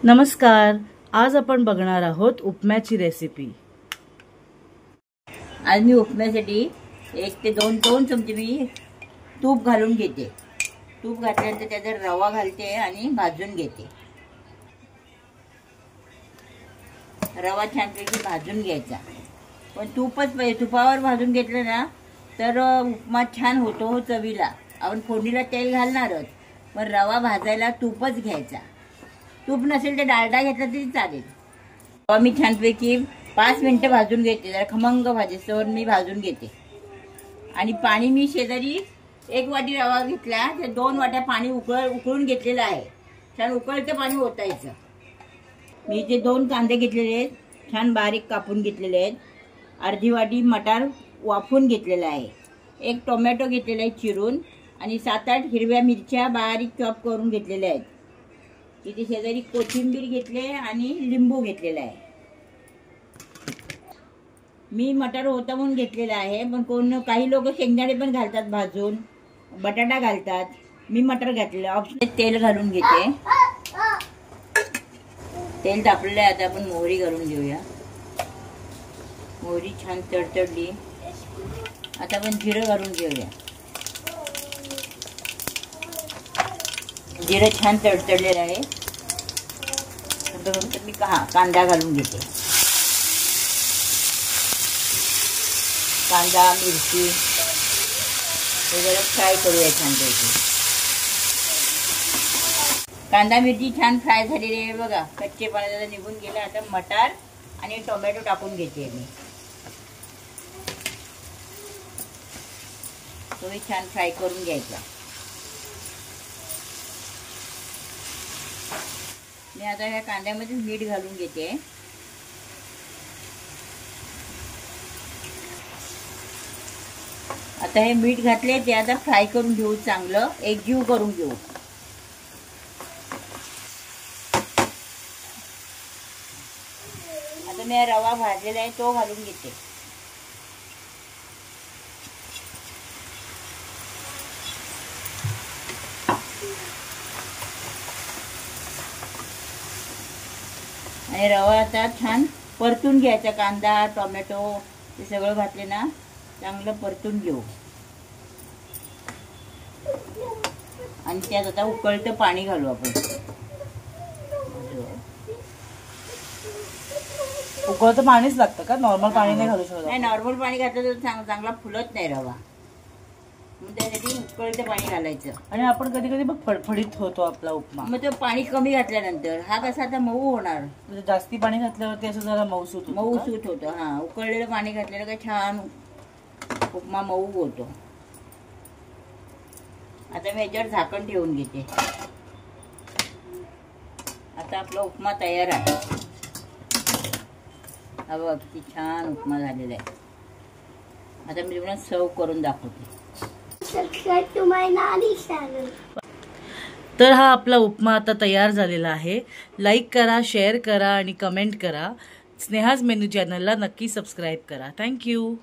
नमस्कार, आज आपण बघणार आहोत उपम्याची रेसिपी। आज मी उपम्यासाठी 1 ते 2 चमचे मी तूप घालून घेते। तूप घातल्यानंतर त्यात रवा घालते आणि भाजून घेते। रवा छानपैकी भाजून घ्यायचा, पण तूपच पाहिजे। तुपावर भाजून घेतलं ना तर उपमा छान होतो चवीला। आपण फोडणीला तेल घालणारच, पण रवा भाजायला तूपच घ्यायचा। तूप नसेल तर डालडा घेतला तरी चालेल। रवा मी छानपैकी 5 मिनिटं भाजून घेते, जरा खमंग भाजेस्तवर मी भाजून घेते। आणि पाणी मी शेजारी 1 वाटी रवा घेतला, तर 2 वाट्या पाणी उकळून घेतलेलं आहे। छान उकळतं पाणी ओतायचं। मी जे 2 कांदे घेतलेले आहेत, छान बारीक कापून घेतलेले आहेत। अर्धी वाटी मटार वाफून घेतलेला आहे। 1 टोमॅटो घेतलेला आहे चिरून, आणि 7-8 हिरव्या मिरच्या बारीक चॉप करून घेतलेल्या आहेत। इथे शेजारी कोथिंबीर घेतले आणि लिंबू घेतलेला आहे। मी मटार होता म्हणून घेतलेला आहे, पण काही लोक शेंगदाणे पण घालतात भाजून, बटाटा घालतात। मी मटार घातलेला ऑप्शनल। तेल घालून घेते। तेल तापलेलं आहे, आता आपण मोहरी घालून घेऊया। मोहरी छान तडतडली, आता आपण जिरं घालून घेऊया। जिरं छान तडतडलेलं आहे, तर मी कांदा घालून घेते। कांदा मिरची हे जरा फ्राय करूया छानपैकी। कांदा मिरची छान फ्राय झालेली आहे बघा, कच्चेपणा जरा निघून गेला। आता मटार आणि टोमॅटो टाकून घेते मी। तोही छान फ्राय करून घ्यायचा। मी आता ह्या कांद्यामध्ये मीठ घालून घेते। आता हे मीठ घातले, ते आता फ्राय करून घेऊ, चांगलं एकजीव करून घेऊ। आता मी रवा भाजलेला आहे तो घालून घेते। आणि रवा आता छान परतून घ्यायचा। कांदा टोमॅटो हे सगळं घातले ना, चांगलं परतून घेऊ। आणि त्यात आता उकळतं पाणी घालू आपण। उकळतं पाणीच लागतं का? नॉर्मल पाणी नाही घालू शकत? नाही, नॉर्मल पाणी घातलं तर चांगला फुलत नाही रवा, मग त्यासाठी उकळतं पाणी घालायचं। आणि आपण कधी कधी बघ फडफडीत होतो आपला उपमा, मग तो पाणी कमी घातल्यानंतर हा कसा आता मऊ होणार। म्हणजे जास्ती पाणी घातल्यावरती असं जरा मऊसूत होतं। हा, उकळलेलं पाणी घातलेलं का छान उपमा मऊ होतो। आता मी याच्यावर झाकण ठेवून घेते। आता आपला उपमा तयार आहे। हा बघ, किती छान उपमा झालेला आहे। आता मी तुम्हाला सर्व करून दाखवते। तर हा आपला उपमा आता तयार झालेला आहे। लाईक करा, शेअर करा आणि कमेंट करा। स्नेहाज मेनू चॅनलला नक्की सबस्क्राईब करा। थँक्यू।